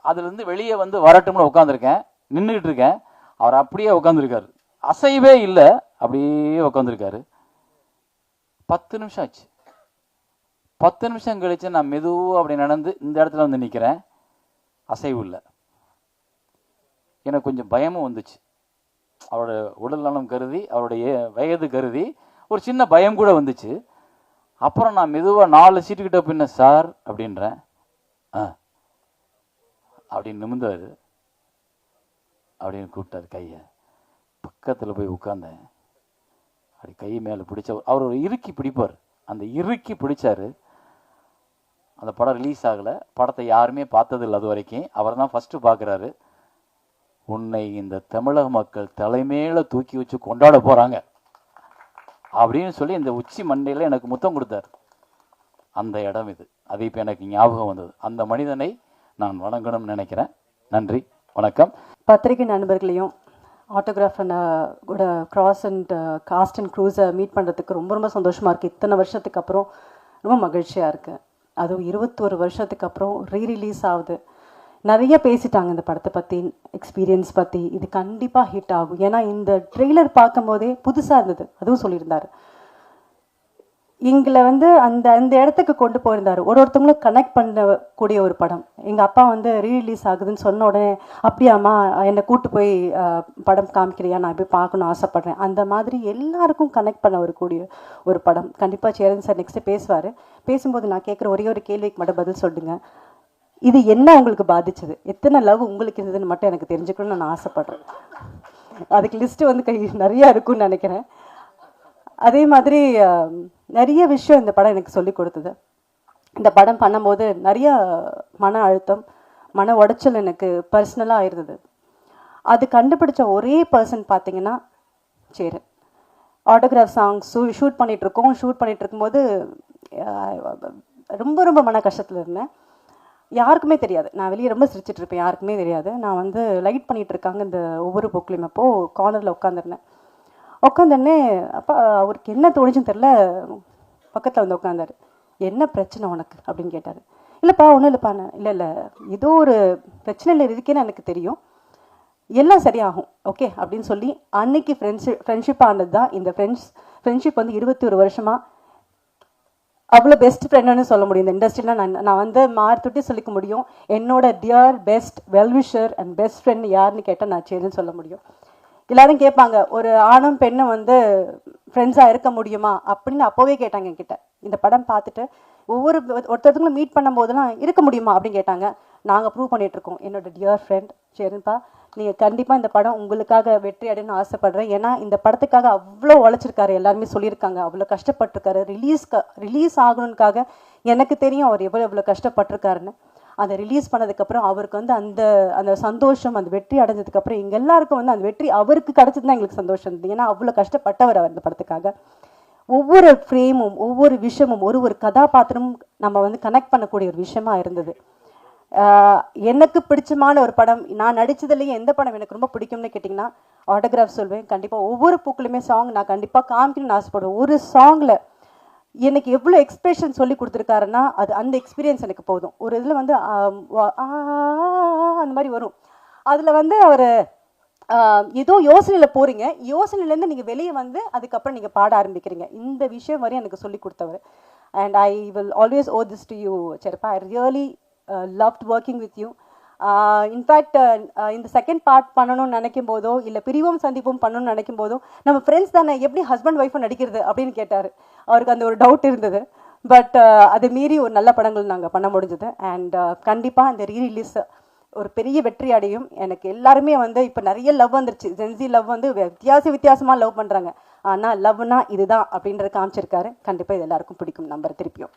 அதுலேருந்து வெளியே வந்து வரட்டும்னு உட்காந்துருக்கேன், நின்றுக்கிட்டு இருக்கேன். அவர் அப்படியே உட்காந்துருக்காரு, அசைவே இல்லை, அப்படியே உட்காந்துருக்காரு. 10 நிமிஷம் ஆச்சு. 10 நிமிஷம் கழிச்சு நான் மெதுவாக அப்படி நடந்து இந்த இடத்துல வந்து நிற்கிறேன். அசைவு இல்லை. எனக்கு கொஞ்சம் பயமும் வந்துச்சு. அவரோட உடல் நலம் கருதி, அவருடைய வயது கருதி ஒரு சின்ன பயம் கூட வந்துச்சு. அப்புறம் நான் மெதுவாக 4 சீட்டுக்கிட்ட பின்ன சார் அப்படின்றேன். அப்படின்னு நிமிந்தாரு. அப்படின்னு கூப்பிட்டாரு கையை. பக்கத்தில் போய் உட்காந்தேன். அப்படி கை மேலே பிடிச்ச அவர் ஒரு இறுக்கி பிடிப்பார். அந்த இறுக்கி பிடிச்சாரு. அந்த படம் ரிலீஸ் ஆகலை. படத்தை யாருமே பார்த்ததில்லை அது வரைக்கும். அவர் தான் ஃபஸ்ட்டு பார்க்குறாரு. உன்னை இந்த தமிழக மக்கள் தலைமையில தூக்கி வச்சு கொண்டாட போகிறாங்க அப்படின்னு சொல்லி இந்த உச்சி மண்டையில் எனக்கு முத்தம் கொடுத்தார். அந்த இடம் இது. அது இப்போ எனக்கு ஞாபகம் வந்தது. அந்த மனிதனை நான் வணங்கணும்னு நினைக்கிறேன். நன்றி, வணக்கம். பத்திரிகை நண்பர்களையும் ஆட்டோகிராஃப் கூட கிராஸ் அண்ட் காஸ்ட் அண்ட் க்ரூஸை மீட் பண்ணுறதுக்கு ரொம்ப ரொம்ப சந்தோஷமாக இருக்குது. இத்தனை வருஷத்துக்கு அப்புறம் ரொம்ப மகிழ்ச்சியாக இருக்குது. அதுவும் 21 வருஷத்துக்கு அப்புறம் ரீரிலீஸ் ஆகுது. நிறைய பேசிட்டாங்க இந்த படத்தை பற்றி, எக்ஸ்பீரியன்ஸ் பற்றி. இது கண்டிப்பாக ஹிட் ஆகும். ஏன்னா இந்த ட்ரெய்லர் பார்க்கும்போதே புதுசாக இருந்தது. அதுவும் சொல்லியிருந்தார். எங்களை வந்து அந்த அந்த இடத்துக்கு கொண்டு போயிருந்தார். ஒருத்தவங்களும் கனெக்ட் பண்ணக்கூடிய ஒரு படம். எங்கள் அப்பா வந்து ரீரிலீஸ் ஆகுதுன்னு சொன்ன உடனே, அப்படியாம்மா என்னை கூட்டு போய் படம் காமிக்கிறியா, நான் போய் பார்க்கணுன்னு ஆசைப்பட்றேன். அந்த மாதிரி எல்லாருக்கும் கனெக்ட் பண்ண வரக்கூடிய ஒரு படம். கண்டிப்பாக சேரன் சார் நெக்ஸ்ட்டு பேசுவார். பேசும்போது நான் கேட்குற ஒரே ஒரு கேள்விக்கு மட்டும் பதில் சொல்லுங்க. இது என்ன உங்களுக்கு பாதிச்சது, எத்தனை லவ் உங்களுக்கு இருந்ததுன்னு மட்டும் எனக்கு தெரிஞ்சுக்கணும்னு நான் ஆசைப்பட்றேன். அதுக்கு லிஸ்ட்டு வந்து நிறையா இருக்குன்னு நினைக்கிறேன். அதே மாதிரி நிறைய விஷயம் இந்த படம் எனக்கு சொல்லி கொடுத்தது. இந்த படம் பண்ணும்போது நிறைய மன அழுத்தம், மன உடைச்சல் எனக்கு பர்சனலாக இருந்தது. அது கண்டுபிடிச்ச ஒரே பர்சன் பார்த்தீங்கன்னா சேரன். ஆட்டோகிராஃப் சாங்ஸ் ஷூட் பண்ணிகிட்ருக்கோம். ஷூட் பண்ணிகிட்டு இருக்கும்போது ரொம்ப ரொம்ப மன கஷ்டத்தில் இருந்தேன். யாருக்குமே தெரியாது. நான் வெளியே ரொம்ப சிரிச்சிட்டு இருப்பேன், யாருக்குமே தெரியாது. நான் வந்து லைட் பண்ணிகிட்டு இருக்காங்க இந்த ஒவ்வொரு புக்லையும். அப்போது கார்னரில் உட்காந்துருந்தேன். உட்காந்தோடனே அப்போ அவருக்கு என்ன தோணுச்சுன்னு தெரில, பக்கத்தில் வந்து உட்காந்தார். என்ன பிரச்சனை உனக்கு அப்படின்னு கேட்டார். இல்லைப்பா ஒன்றும் இல்லைப்பா. இல்லை ஏதோ ஒரு பிரச்சனையில் இருக்கேன்னு எனக்கு தெரியும், எல்லாம் சரியாகும் ஓகே அப்படின்னு சொல்லி அன்னைக்கு ஃப்ரெண்ட்ஷிப் ஆனது தான் இந்த ஃப்ரெண்ட்ஷிப் வந்து 21 வருஷமாக அவ்வளோ பெஸ்ட் ஃப்ரெண்டுன்னு சொல்ல முடியும். இந்த இண்டஸ்ட்ரியில் நான் வந்து மார்த்துட்டி சொல்லிக்க முடியும். என்னோட dear best well-wisher and best friend யாருன்னு கேட்டால் நான் சேருன்னு சொல்ல முடியும். எல்லாரும் கேட்பாங்க, ஒரு ஆணும் பெண்ணும் வந்து ஃப்ரெண்ட்ஸாக இருக்க முடியுமா அப்படின்னு அப்போவே கேட்டாங்க என்கிட்ட. இந்த படம் பார்த்துட்டு ஒருத்தருங்களும் மீட் பண்ணும் போதெல்லாம் இருக்க முடியுமா அப்படின்னு கேட்டாங்க. நாங்கள் ப்ரூவ் பண்ணிகிட்ருக்கோம். என்னோட டியர் ஃப்ரெண்ட் சேரன்பா, நீங்கள் கண்டிப்பாக இந்த படம் உங்களுக்காக வெற்றி அடையணும்னு ஆசைப்பட்றேன். ஏன்னா இந்த படத்துக்காக அவ்வளோ உழைச்சிருக்காரு, எல்லாருமே சொல்லியிருக்காங்க. அவ்வளோ கஷ்டப்பட்டிருக்காரு. ரிலீஸ் ஆகணுன்னுக்காக எனக்கு தெரியும் அவர் எவ்வளோ கஷ்டப்பட்டிருக்காருன்னு. அதை ரிலீஸ் பண்ணதுக்கப்புறம் அவருக்கு வந்து அந்த அந்த சந்தோஷம், அந்த வெற்றி அடைஞ்சதுக்கப்புறம் எங்கள் எல்லாருக்கும் வந்து அந்த வெற்றி அவருக்கு கிடச்சது தான் எங்களுக்கு சந்தோஷம் இருந்தது. ஏன்னா அவ்வளோ கஷ்டப்பட்டவர் அவர் இந்த படத்துக்காக. ஒவ்வொரு ஃப்ரேமும் ஒவ்வொரு விஷயமும் ஒரு கதாபாத்திரமும் நம்ம வந்து கனெக்ட் பண்ணக்கூடிய ஒரு விஷயமா இருந்தது. எனக்கு பிடிச்சமான ஒரு படம், நான் நடித்ததுலேயே எந்த படம் எனக்கு ரொம்ப பிடிக்கும்னு கேட்டிங்கன்னா ஆட்டோகிராஃப் சொல்வேன். கண்டிப்பாக ஒவ்வொரு பூக்களுமே சாங் நான் கண்டிப்பாக காமிக்கணும்னு ஆசைப்படுவேன். ஒரு சாங்கில் எனக்கு எவ்வளோ எக்ஸ்பிரஷன் சொல்லி கொடுத்துருக்காருன்னா அது அந்த எக்ஸ்பீரியன்ஸ் எனக்கு போதும். ஒரு இதில் வந்து அந்த மாதிரி வரும். அதில் வந்து அவர் ஏதோ யோசனையில் போகிறீங்க, யோசனையிலேருந்து நீங்கள் வெளியே வந்து அதுக்கப்புறம் நீங்கள் பாட ஆரம்பிக்கிறீங்க. இந்த விஷயம் வரையும் எனக்கு சொல்லி கொடுத்தவர். And I will always owe this to you செரப்பா. I really loved working with you. In fact இந்த செகண்ட் பார்ட் பண்ணணும்னு நினைக்கும் போதோ இல்லை பிரிவும் சந்திப்பும் பண்ணணும்னு நினைக்கும் போதோ நம்ம ஃப்ரெண்ட்ஸ் தானே, எப்படி ஹஸ்பண்ட் ஒய்ஃபும் நடிக்கிறது அப்படின்னு கேட்டார். அவருக்கு அந்த ஒரு டவுட் இருந்தது. பட் அதை மீறி ஒரு நல்ல படங்கள் நாங்கள் பண்ண முடிஞ்சது. அண்ட் கண்டிப்பாக இந்த ரீரிலீஸ் ஒரு பெரிய வெற்றி அடையும். எனக்கு எல்லாருமே வந்து இப்போ நிறைய லவ் வந்துருச்சு. ஜென்சி லவ் வந்து வித்தியாசமாக லவ் பண்ணுறாங்க. ஆனால் லவ்னா இதுதான் அப்படின்றத காமிச்சிருக்காரு. கண்டிப்பாக இது எல்லாருக்கும் பிடிக்கும் நம்பர் திருப்பியும்.